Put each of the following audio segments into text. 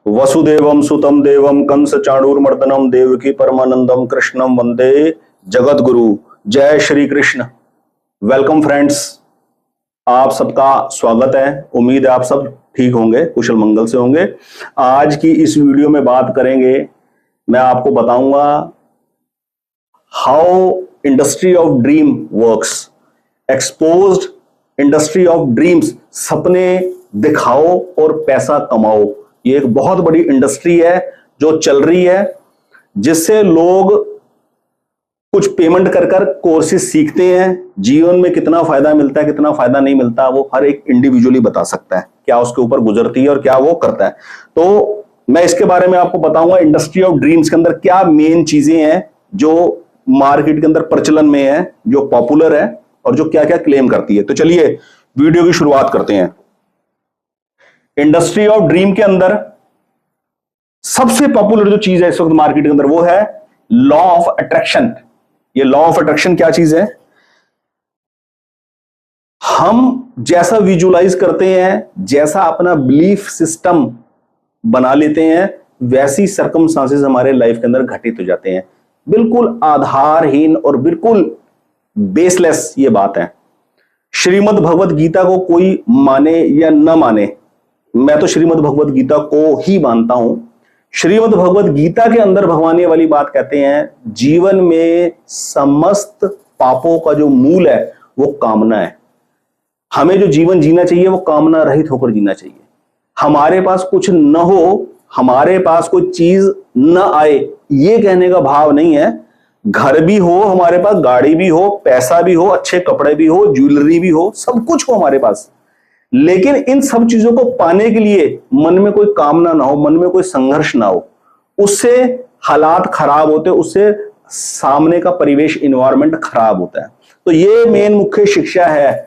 वसुदेवम सुतम देवम कंस चाणूरमर्दनम देवकी परमानंदम कृष्णम वंदे जगत गुरु। जय Shri Krishna. Welcome friends, आप सबका स्वागत है। उम्मीद है आप सब ठीक होंगे, कुशल मंगल से होंगे। आज की इस वीडियो में बात करेंगे, मैं आपको बताऊंगा how industry of dream works. Exposed industry of dreams, सपने दिखाओ और पैसा कमाओ। ये एक बहुत बड़ी इंडस्ट्री है जो चल रही है, जिससे लोग कुछ पेमेंट कर कर कोर्सेज सीखते हैं। जीवन में कितना फायदा मिलता है, कितना फायदा नहीं मिलता, वो हर एक इंडिविजुअली बता सकता है, क्या उसके ऊपर गुजरती है और क्या वो करता है। तो मैं इसके बारे में आपको बताऊंगा इंडस्ट्री ऑफ ड्रीम्स के अंदर क्या मेन चीजें हैं जो मार्केट के अंदर प्रचलन में है, जो पॉपुलर है और जो क्या क्या क्लेम करती है। तो चलिए वीडियो की शुरुआत करते हैं। इंडस्ट्री ऑफ ड्रीम के अंदर सबसे पॉपुलर जो चीज है इस वक्त मार्केट के अंदर वो है लॉ ऑफ अट्रैक्शन। ये लॉ ऑफ अट्रैक्शन क्या चीज है? हम जैसा विजुअलाइज करते हैं, जैसा अपना बिलीफ सिस्टम बना लेते हैं, वैसी सर्कमस्टांसेस हमारे लाइफ के अंदर घटित हो जाते हैं। बिल्कुल आधारहीन और बिल्कुल बेसलेस ये बात है। श्रीमद् भगवत गीता को कोई माने या न माने, मैं तो श्रीमद् भगवत गीता को ही मानता हूं। श्रीमद् भगवत गीता के अंदर भगवान ये वाली बात कहते हैं, जीवन में समस्त पापों का जो मूल है वो कामना है। हमें जो जीवन जीना चाहिए वो कामना रहित होकर जीना चाहिए। हमारे पास कुछ न हो, हमारे पास कोई चीज न आए, ये कहने का भाव नहीं है। घर भी हो हमारे पास, गाड़ी भी हो, पैसा भी हो, अच्छे कपड़े भी हो, ज्वेलरी भी हो, सब कुछ हो हमारे पास, लेकिन इन सब चीजों को पाने के लिए मन में कोई कामना ना हो, मन में कोई संघर्ष ना हो, उससे हालात खराब होते, उससे सामने का परिवेश इन्वायरमेंट खराब होता है। तो ये मेन मुख्य शिक्षा है,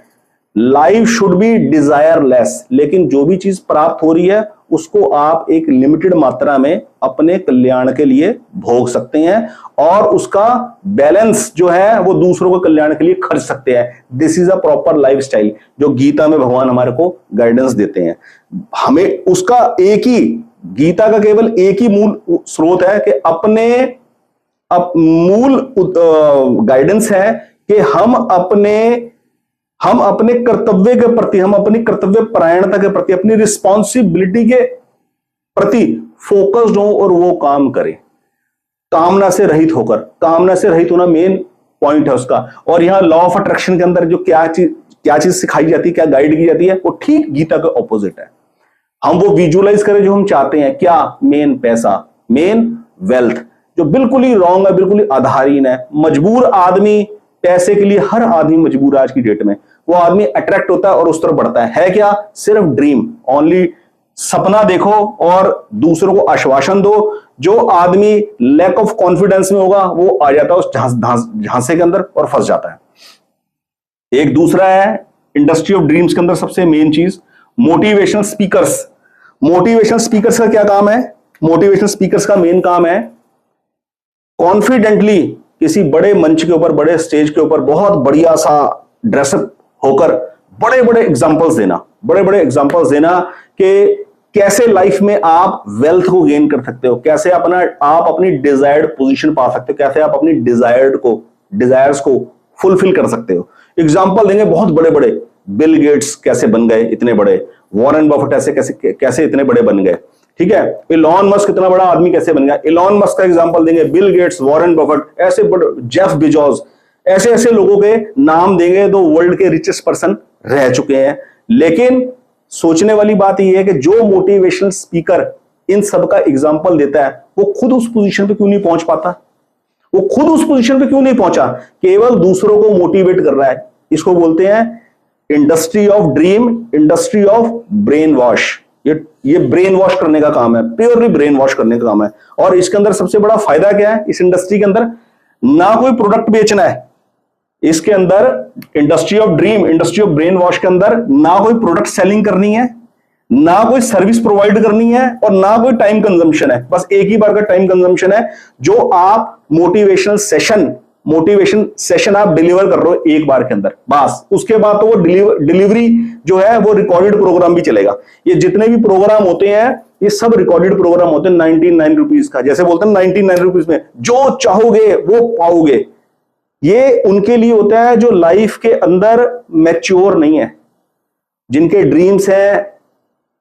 लाइफ शुड बी डिजायरलेस। लेकिन जो भी चीज प्राप्त हो रही है उसको आप एक लिमिटेड मात्रा में अपने कल्याण के लिए भोग सकते हैं और उसका बैलेंस जो है वो दूसरों के कल्याण के लिए खर्च सकते हैं। This is a proper lifestyle जो गीता में भगवान हमारे को गाइडेंस देते हैं। हमें उसका एक ही, गीता का केवल एक ही मूल स्रोत है कि अपने मूल गाइडेंस है कि हम अपने कर्तव्य के प्रति, हम अपनी कर्तव्य परायणता के प्रति, अपनी रिस्पॉन्सिबिलिटी के प्रति फोकस्ड हो और वो काम करें कामना से रहित होकर। कामना से रहित होना मेन पॉइंट है उसका। और यहां लॉ ऑफ अट्रैक्शन के अंदर जो क्या चीज सिखाई जाती है, क्या गाइड की जाती है, वो ठीक गीता के ऑपोजिट है। हम वो विजुअलाइज करें जो हम चाहते हैं। क्या? मेन पैसा, मेन वेल्थ, जो बिल्कुल ही रॉन्ग है, बिल्कुल ही आधारहीन है। मजबूर आदमी, पैसे के लिए हर आदमी मजबूर है आज की डेट में। वो आदमी अट्रैक्ट होता है और उस तरफ बढ़ता है क्या? सिर्फ ड्रीम, ओनली सपना देखो और दूसरों को आश्वासन दो। जो आदमी लैक ऑफ कॉन्फिडेंस में होगा वो आ जाता है उस झांसे के अंदर और फंस जाता है। एक दूसरा है इंडस्ट्री ऑफ ड्रीम्स के अंदर सबसे मेन चीज मोटिवेशनल स्पीकर्स। मोटिवेशनल स्पीकर्स का क्या काम है? मोटिवेशनल स्पीकर्स का मेन काम है कॉन्फिडेंटली किसी बड़े मंच के ऊपर, बड़े स्टेज के ऊपर बहुत बढ़िया सा ड्रेसअप होकर बड़े बड़े एग्जांपल्स देना कि कैसे लाइफ में आप वेल्थ को गेन कर सकते हो, कैसे आप अपनी डिजायर्ड पोजीशन पा सकते हो, कैसे आप अपनी डिजायर्स को फुलफिल कर सकते हो। एग्जांपल देंगे बहुत बड़े बड़े, बिल गेट्स कैसे बन गए इतने बड़े, वॉरेन बफेट ऐसे कैसे इतने बड़े बन गए, ठीक है। इलॉन मस्क इतना बड़ा आदमी कैसे बन गया, इलॉन मस्क का एग्जांपल देंगे, बिल गेट्स, वॉरेन बफेट, ऐसे बड़े, जेफ बेजोस, ऐसे ऐसे लोगों के नाम देंगे तो वर्ल्ड के रिचेस्ट पर्सन रह चुके हैं। लेकिन सोचने वाली बात यह है कि जो मोटिवेशनल स्पीकर इन सब का एग्जांपल देता है वो खुद उस पोजीशन पे क्यों नहीं पहुंच पाता? वो खुद उस पोजीशन पे क्यों नहीं पहुंचा? केवल दूसरों को मोटिवेट कर रहा है। इसको बोलते हैं industry of dream, industry of brain wash. ये ब्रेन वॉश करने का काम है, प्योरली ब्रेन वॉश करने का काम है। और इसके अंदर सबसे बड़ा फायदा क्या है? इस इंडस्ट्री के अंदर ना कोई प्रोडक्ट बेचना है। इसके अंदर industry of dream, industry of brain wash के अंदर ना कोई प्रोडक्ट सेलिंग करनी है, ना कोई सर्विस प्रोवाइड करनी है और ना कोई टाइम कंजम्पशन है। बस एक ही बार का टाइम कंजम्पशन है जो आप मोटिवेशन सेशन आप डिलीवर कर रहे हो एक बार के अंदर, बस। उसके बाद तो वो डिलीवरी जो है वो रिकॉर्डेड प्रोग्राम भी चलेगा। ये जितने भी प्रोग्राम होते हैं ये सब रिकॉर्डेड प्रोग्राम होते हैं 99 रुपीज का। जैसे बोलते हैं 99 रुपीज में जो चाहोगे वो पाओगे। ये उनके लिए होता है जो लाइफ के अंदर मैच्योर नहीं है, जिनके ड्रीम्स हैं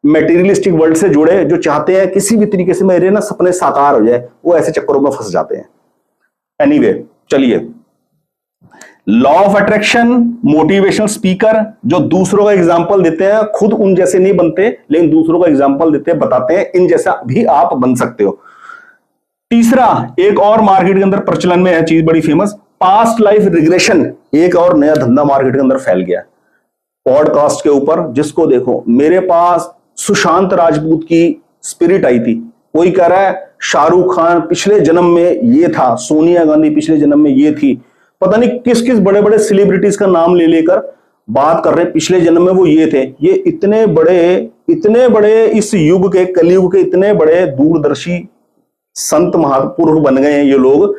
मेटीरियलिस्टिक वर्ल्ड से जुड़े, जो चाहते हैं किसी भी तरीके से मेरे ना सपने साकार हो जाए, वो ऐसे चक्करों में फंस जाते हैं। एनीवे, चलिए, law of attraction, motivational speaker जो दूसरों का एग्जाम्पल देते हैं, खुद उन जैसे नहीं बनते लेकिन दूसरों का एग्जाम्पल देते हैं, बताते हैं इन जैसा भी आप बन सकते हो। तीसरा, एक और मार्केट के अंदर प्रचलन में है चीज बड़ी फेमस, पास्ट लाइफ रिग्रेशन। एक और नया धंधा मार्केट के अंदर फैल गया पॉडकास्ट के ऊपर, जिसको देखो मेरे पास सुशांत राजपूत की स्पिरिट आई थी, कोई कह रहा है शाहरुख खान पिछले जन्म में ये था, सोनिया गांधी पिछले जन्म में ये थी, पता नहीं किस किस बड़े बड़े सेलिब्रिटीज का नाम ले लेकर बात कर रहे हैं पिछले जन्म में वो ये थे। ये इतने बड़े इस युग के, कलयुग के इतने बड़े दूरदर्शी संत महापुरुष बन गए हैं ये लोग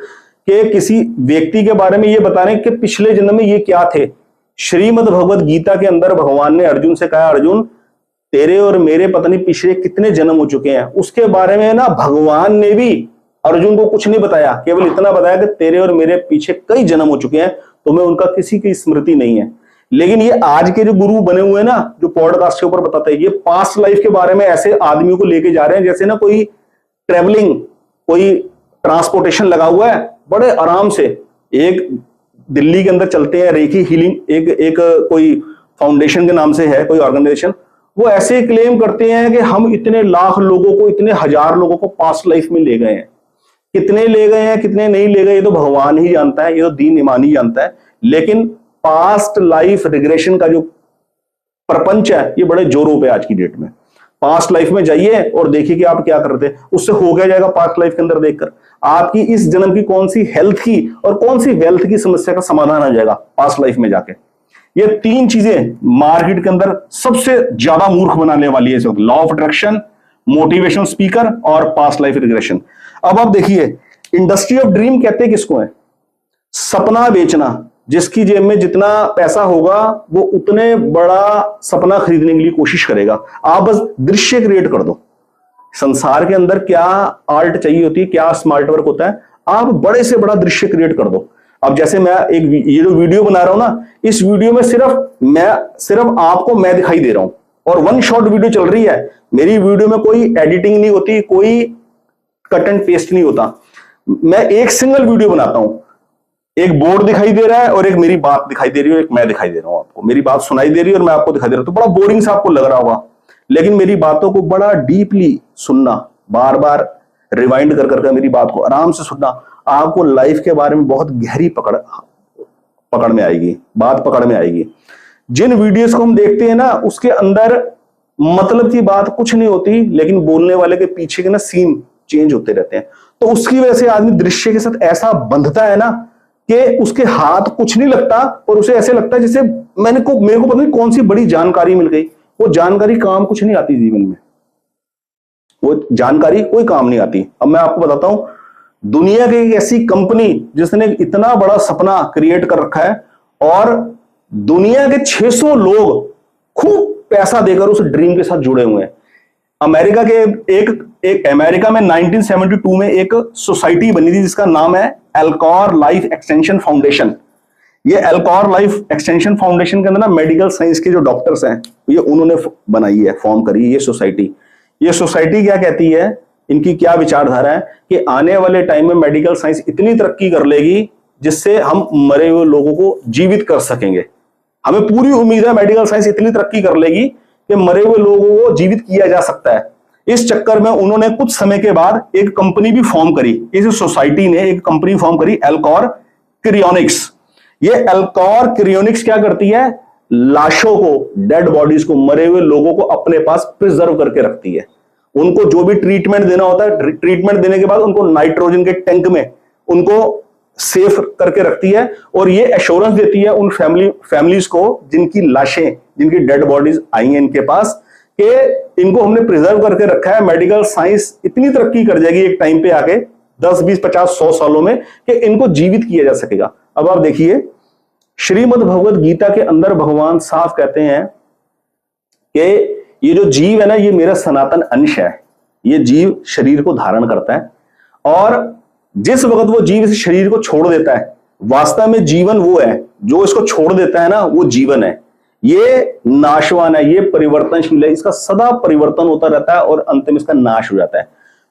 कि किसी व्यक्ति के बारे में ये बता रहे हैं कि पिछले जन्म में ये क्या थे। श्रीमद् भगवद गीता के अंदर भगवान ने अर्जुन से कहा, अर्जुन तेरे और मेरे पता नहीं पिछले कितने जन्म हो चुके हैं। उसके बारे में ना भगवान ने भी अर्जुन को कुछ नहीं बताया, केवल इतना बताया कि तेरे और मेरे पीछे कई जन्म हो चुके हैं, तुम्हें उनका किसी की स्मृति नहीं है। लेकिन ये आज के जो गुरु बने हुए हैं ना, जो पॉडकास्ट के ऊपर बताते हैं, ये पास्ट लाइफ के बारे में ऐसे आदमियों को लेके जा रहे हैं जैसे ना कोई ट्रेवलिंग, कोई ट्रांसपोर्टेशन लगा हुआ है, बड़े आराम से। एक दिल्ली के अंदर चलते हैं रेखी हीलिंग, एक कोई फाउंडेशन के नाम से है कोई ऑर्गेनाइजेशन, वो ऐसे क्लेम करते हैं कि हम इतने लाख लोगों को, इतने हजार लोगों को पास्ट लाइफ में ले गए हैं। कितने ले गए हैं कितने नहीं ले गए ये तो भगवान ही जानता है, ये तो दीन ईमान ही जानता है। लेकिन पास्ट लाइफ रिग्रेशन का जो प्रपंच है ये बड़े जोरों पे आज की डेट में। पास्ट लाइफ में जाइए और देखिए कि आप क्या करते हैं, उससे हो गया जाएगा पास्ट लाइफ के अंदर देखकर आपकी इस जन्म की कौन सी हेल्थ की और कौन सी वेल्थ की समस्या का समाधान आ जाएगा पास्ट लाइफ में जाके। ये तीन चीजें मार्केट के अंदर सबसे ज्यादा मूर्ख बनाने वाली है, law of attraction, motivational speaker और पास्ट लाइफ रिग्रेशन। अब आप देखिए, इंडस्ट्री ऑफ ड्रीम कहते हैं किसको है? सपना बेचना। जिसकी जेब में जितना पैसा होगा वो उतने बड़ा सपना खरीदने के लिए कोशिश करेगा। आप बस दृश्य क्रिएट कर दो। संसार के अंदर क्या आर्ट चाहिए होती है, क्या स्मार्ट वर्क होता है, आप बड़े से बड़ा दृश्य क्रिएट कर दो। अब जैसे मैं ये जो वीडियो बना रहा हूं ना, इस वीडियो में सिर्फ आपको मैं दिखाई दे रहा हूं और वन शॉट वीडियो चल रही है। मेरी वीडियो में कोई एडिटिंग नहीं होती, कोई कट एंड पेस्ट नहीं होता। मैं एक सिंगल वीडियो बनाता हूं, एक बोर्ड दिखाई दे रहा है और एक मेरी बात दिखाई दे रही है, एक मैं दिखाई दे रहा हूं आपको, मेरी बात सुनाई दे रही है और मैं आपको दिखाई दे रहा हूं। तो बड़ा बोरिंग सा आपको लग रहा होगा, लेकिन मेरी बातों को बड़ा डीपली सुनना, बार बार रिवाइंड कर करके मेरी बात को आराम से सुनना, आपको लाइफ के बारे में बहुत गहरी पकड़ में आएगी, बात पकड़ में आएगी। जिन वीडियोस को हम देखते हैं ना, उसके अंदर मतलब की बात कुछ नहीं होती, लेकिन बोलने वाले के पीछे के ना सीन चेंज होते रहते हैं। तो उसकी वजह से आदमी दृश्य के साथ ऐसा बंधता है ना कि उसके हाथ कुछ नहीं लगता और उसे ऐसे लगता है जैसे मेरे को पता नहीं कौन सी बड़ी जानकारी मिल गई। वो जानकारी काम कुछ नहीं आती जीवन में, वो जानकारी कोई काम नहीं आती। अब मैं आपको बताता हूं, दुनिया की एक ऐसी कंपनी जिसने इतना बड़ा सपना क्रिएट कर रखा है और दुनिया के 600 लोग खूब पैसा देकर उस ड्रीम के साथ जुड़े हुए हैं। अमेरिका में 1972 में एक सोसाइटी बनी थी जिसका नाम है एल्कॉर लाइफ एक्सटेंशन फाउंडेशन। ये एल्कॉर लाइफ एक्सटेंशन फाउंडेशन के अंदर ना मेडिकल साइंस के जो डॉक्टर्स हैं ये उन्होंने बनाई है, फॉर्म करी ये सोसाइटी। ये सोसाइटी क्या कहती है, इनकी क्या विचारधारा है कि आने वाले टाइम में मेडिकल साइंस इतनी तरक्की कर लेगी जिससे हम मरे हुए लोगों को जीवित कर सकेंगे। हमें पूरी उम्मीद है मेडिकल साइंस इतनी तरक्की कर लेगी कि मरे हुए लोगों को जीवित किया जा सकता है। इस चक्कर में उन्होंने कुछ समय के बाद एक कंपनी भी फॉर्म करी, इस सोसाइटी ने एक कंपनी फॉर्म करी, एल्कॉर क्रियोनिक्स। ये एल्कॉर क्रियोनिक्स क्या करती है, लाशों को, डेड बॉडीज को, मरे हुए लोगों को अपने पास प्रिजर्व करके रखती है। उनको जो भी ट्रीटमेंट देना होता है, ट्रीटमेंट देने के बाद उनको नाइट्रोजन के टैंक में उनको सेफ करके रखती है और ये एश्योरेंस देती है उन फैमिलीज को जिनकी लाशें, जिनकी डेड बॉडीज आई हैं इनके पास, कि इनको हमने प्रिजर्व करके रखा है। मेडिकल साइंस इतनी तरक्की कर जाएगी एक टाइम पे आके 10, 20, 50, 100 सालों में कि इनको जीवित किया जा सकेगा। अब आप देखिए, श्रीमद् भगवद गीता के अंदर भगवान साफ कहते हैं कि ये जो जीव है ना, ये मेरा सनातन अंश है। ये जीव शरीर को धारण करता है और जिस वक्त वो जीव इस शरीर को छोड़ देता है, वास्तव में जीवन वो है जो इसको छोड़ देता है ना, वो जीवन है। ये नाशवान है, ये परिवर्तनशील है, इसका सदा परिवर्तन होता रहता है और अंत में इसका नाश हो जाता है।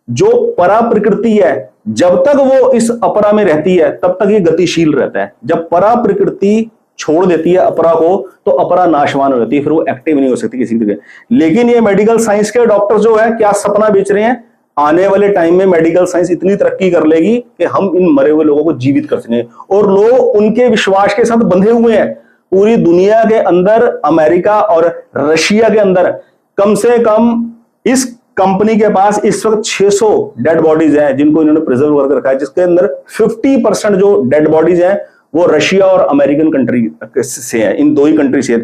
जो परा प्रकृति है, जब तक वो इस अपरा में रहती है तब तक ये गतिशील रहता है। जब परा प्रकृति छोड़ देती है अपरा को, तो अपरा नाशवान हो जाती है, फिर वो एक्टिव नहीं हो सकती किसी तरह। लेकिन ये मेडिकल साइंस के डॉक्टर जो है क्या सपना बेच रहे हैं, आने वाले टाइम में मेडिकल साइंस इतनी तरक्की कर लेगी कि हम इन मरे हुए लोगों को जीवित कर सकेंगे, और लोग उनके विश्वास के साथ बंधे हुए हैं। पूरी दुनिया के अंदर, अमेरिका और रशिया के अंदर कम से कम इस कंपनी के पास इस वक्त 600 डेड बॉडीज हैं जिनको इन्होंने प्रिजर्व करके रखा है, जिसके अंदर 50% जो डेड बॉडीज हैं वो रशिया और अमेरिकन कंट्री से है, इन दो ही कंट्री से।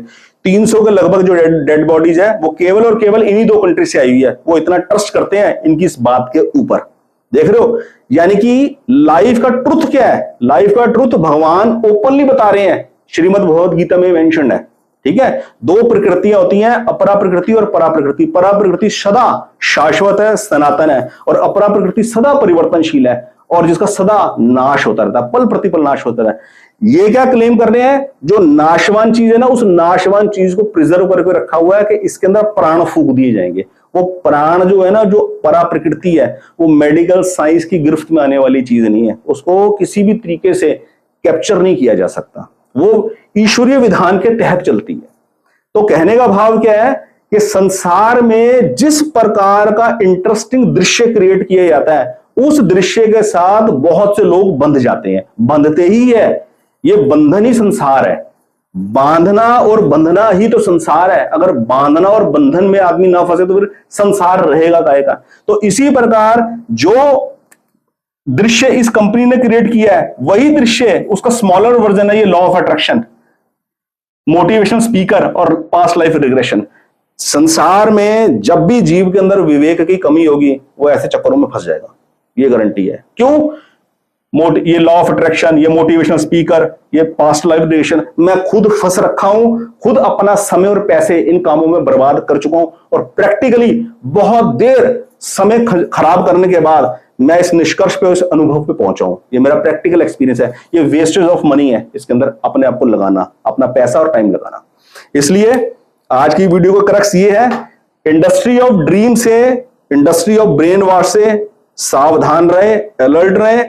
300 के लगभग जो डेड बॉडीज है वो केवल और केवल इन्हीं दो कंट्री से आई हुई है। वो इतना ट्रस्ट करते हैं इनकी इस बात के ऊपर। देख रहे हो, यानी कि लाइफ का ट्रुथ क्या है? लाइफ का ट्रुथ भगवान ओपनली बता रहे हैं, श्रीमद् भगवद गीता में मेंशन है। ठीक है, दो प्रकृतियां होती हैं, अपरा प्रकृति और परा प्रकृति। परा प्रकृति सदा शाश्वत है, सनातन है, और अपरा प्रकृति सदा परिवर्तनशील है और जिसका सदा नाश होता रहता है, पल प्रतिपल नाश होता रहता है। ये क्या क्लेम कर रहे हैं, जो नाशवान चीज है ना, उस नाशवान चीज को प्रिजर्व करके रखा हुआ है कि इसके अंदर प्राण फूंक दिए जाएंगे। वो प्राण जो है ना, जो परा प्रकृति है, वो मेडिकल साइंस की गिरफ्त में आने वाली चीज नहीं है, उसको किसी भी तरीके से कैप्चर नहीं किया जा सकता, वो ईश्वरीय विधान के तहत चलती है। तो कहने का भाव क्या है कि संसार में जिस प्रकार का इंटरेस्टिंग दृश्य क्रिएट किया जाता है, उस दृश्य के साथ बहुत से लोग बंध जाते हैं, बंधते ही है। ये बंधन ही संसार है, बांधना और बंधना ही तो संसार है। अगर बांधना और बंधन में आदमी ना फंसे तो फिर संसार रहेगा काहे का। तो इसी प्रकार जो दृश्य इस कंपनी ने क्रिएट किया है, वही दृश्य उसका स्मॉलर वर्जन है ये law of attraction, motivation speaker और पास्ट लाइफ रिग्रेशन। संसार में जब भी जीव के अंदर विवेक की कमी होगी, वो ऐसे चक्करों में फंस जाएगा, ये गारंटी है। क्यों? ये लॉ ऑफ अट्रैक्शन, ये मोटिवेशनल स्पीकर, ये पास्ट लाइफ रिग्रेशन, मैं खुद फंस रखा हूं, खुद अपना समय और पैसे इन कामों में बर्बाद कर चुका हूं, और प्रैक्टिकली बहुत देर समय खराब करने के बाद मैं इस निष्कर्ष पे, इस अनुभव पे पहुंचा हूं। ये मेरा प्रैक्टिकल एक्सपीरियंस है। ये वेस्टेज ऑफ मनी है, इसके अंदर अपने आप को लगाना, अपना पैसा और टाइम लगाना। इसलिए आज की वीडियो का क्रक्स ये है, इंडस्ट्री ऑफ ड्रीम से, इंडस्ट्री ऑफ ब्रेन वॉश से सावधान रहे, अलर्ट रहे,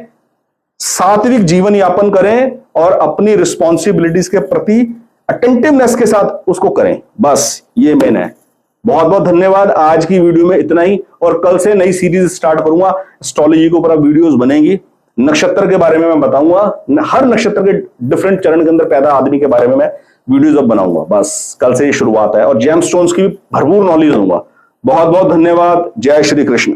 सात्विक जीवन यापन करें और अपनी रिस्पॉन्सिबिलिटीज के प्रति अटेंटिवनेस के साथ उसको करें। बस ये मेन है। बहुत बहुत धन्यवाद। आज की वीडियो में इतना ही, और कल से नई सीरीज स्टार्ट करूंगा, एस्ट्रोलॉजी के ऊपर वीडियोस बनेंगी। नक्षत्र के बारे में मैं बताऊंगा, हर नक्षत्र के डिफरेंट चरण के अंदर पैदा आदमी के बारे में मैं वीडियोस अब बनाऊंगा। बस कल से ये शुरुआत है, और जेमस्टोन्स की भी भरपूर नॉलेज दूंगा। बहुत बहुत धन्यवाद। जय श्री कृष्ण।